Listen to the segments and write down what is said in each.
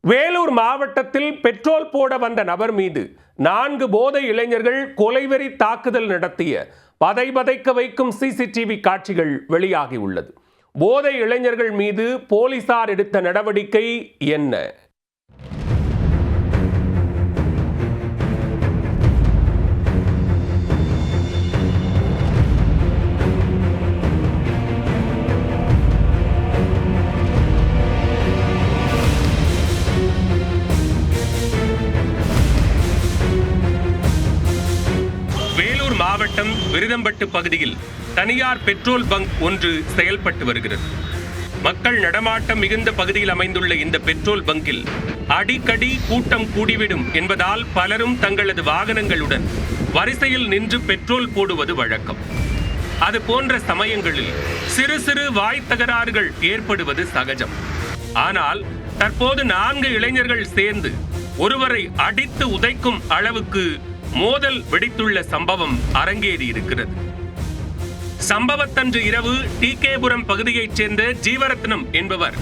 வேலூர் மாவட்டத்தில் பெட்ரோல் போட வந்த நபர் மீது 4 போதை இளைஞர்கள் கொலைவெறி தாக்குதல் நடத்திய பதைபதைக்க வைக்கும் சிசிடிவி காட்சிகள் வெளியாகி உள்ளது. போதை இளைஞர்கள் மீது போலீசார் எடுத்த நடவடிக்கை என்ன? வேலூர் மாவட்டம் விருதம்பட்டு பகுதியில் தனியார் பெட்ரோல் பங்க் ஒன்று செயல்பட்டு வருகிறது. மக்கள் நடமாட்டம் மிகுந்த பகுதியில் அமைந்துள்ள இந்த பெட்ரோல் பங்கில் அடிக்கடி கூட்டம் கூடிவிடும் என்பதால் பலரும் தங்களது வாகனங்களுடன் வரிசையில் நின்று பெட்ரோல் போடுவது வழக்கம். அது போன்ற சமயங்களில் சிறு சிறு வாய் தகராறுகள் ஏற்படுவது சகஜம். ஆனால் தற்போது 4 இளைஞர்கள் சேர்ந்து ஒருவரை அடித்து உதைக்கும் அளவுக்கு மோதல் வெடித்துள்ள சம்பவம் அரங்கேறி இருக்கிறது. சம்பவத்தன்று இரவு டிகேபுரம் பகுதியைச் சேர்ந்த ஜீவரத்னம் என்பவர்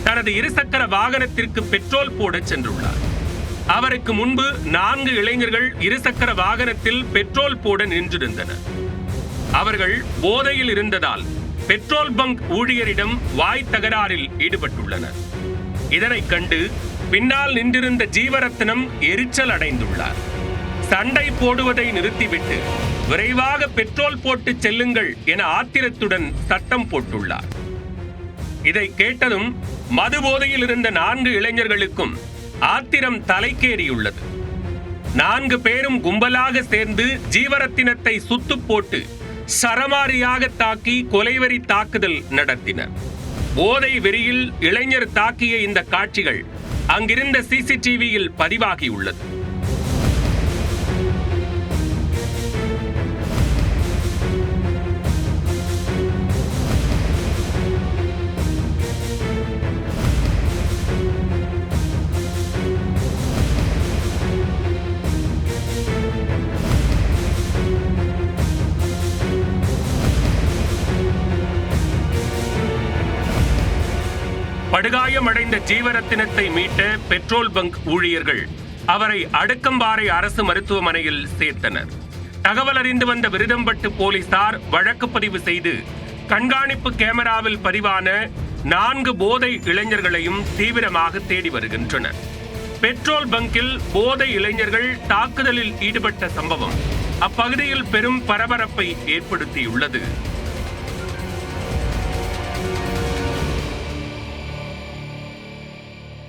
தனது இருசக்கர வாகனத்திற்கு பெட்ரோல் போட சென்றுள்ளார். அவருக்கு முன்பு 4 இளைஞர்கள் இருசக்கர வாகனத்தில் பெட்ரோல் போட நின்றிருந்தனர். அவர்கள் போதையில் இருந்ததால் பெட்ரோல் பங்க் ஊழியரிடம் வாய் தகராறில் ஈடுபட்டுள்ளனர். இதனைக் கண்டு பின்னால் நின்றிருந்த ஜீவரத்னம் எரிச்சல் அடைந்துள்ளார். சண்டை போடுவதை நிறுத்திவிட்டு விரைவாக பெட்ரோல் போட்டு செல்லுங்கள் என ஆத்திரத்துடன் சத்தம் போட்டுள்ளார். இதை கேட்டதும் மது போதையில் இருந்த 4 இளைஞர்களுக்கும் ஆத்திரம் தலைக்கேறியுள்ளது. 4 பேரும் கும்பலாக சேர்ந்து ஜீவரத்தினத்தை சுத்து போட்டு சரமாரியாக தாக்கி கொலைவெறி தாக்குதல் நடத்தினர். போதை வெறியில் இளைஞர் தாக்கிய இந்த காட்சிகள் அங்கிருந்த சிசிடிவியில் பதிவாகியுள்ளது. படுகாயமடைந்த ஜீவரத்தினத்தை மீட்ட பெட்ரோல் பங்க் ஊழியர்கள் அவரை அடுக்கம்பாறை அரசு மருத்துவமனையில் சேர்த்தனர். தகவல் அறிந்து வந்த விருதம்பட்டு போலீசார் வழக்கு பதிவு செய்து கண்காணிப்பு கேமராவில் பதிவான 4 போதை இளைஞர்களையும் தீவிரமாக தேடி வருகின்றனர். பெட்ரோல் பங்கில் போதை இளைஞர்கள் தாக்குதலில் ஈடுபட்ட சம்பவம் அப்பகுதியில் பெரும் பரபரப்பை ஏற்படுத்தியுள்ளது.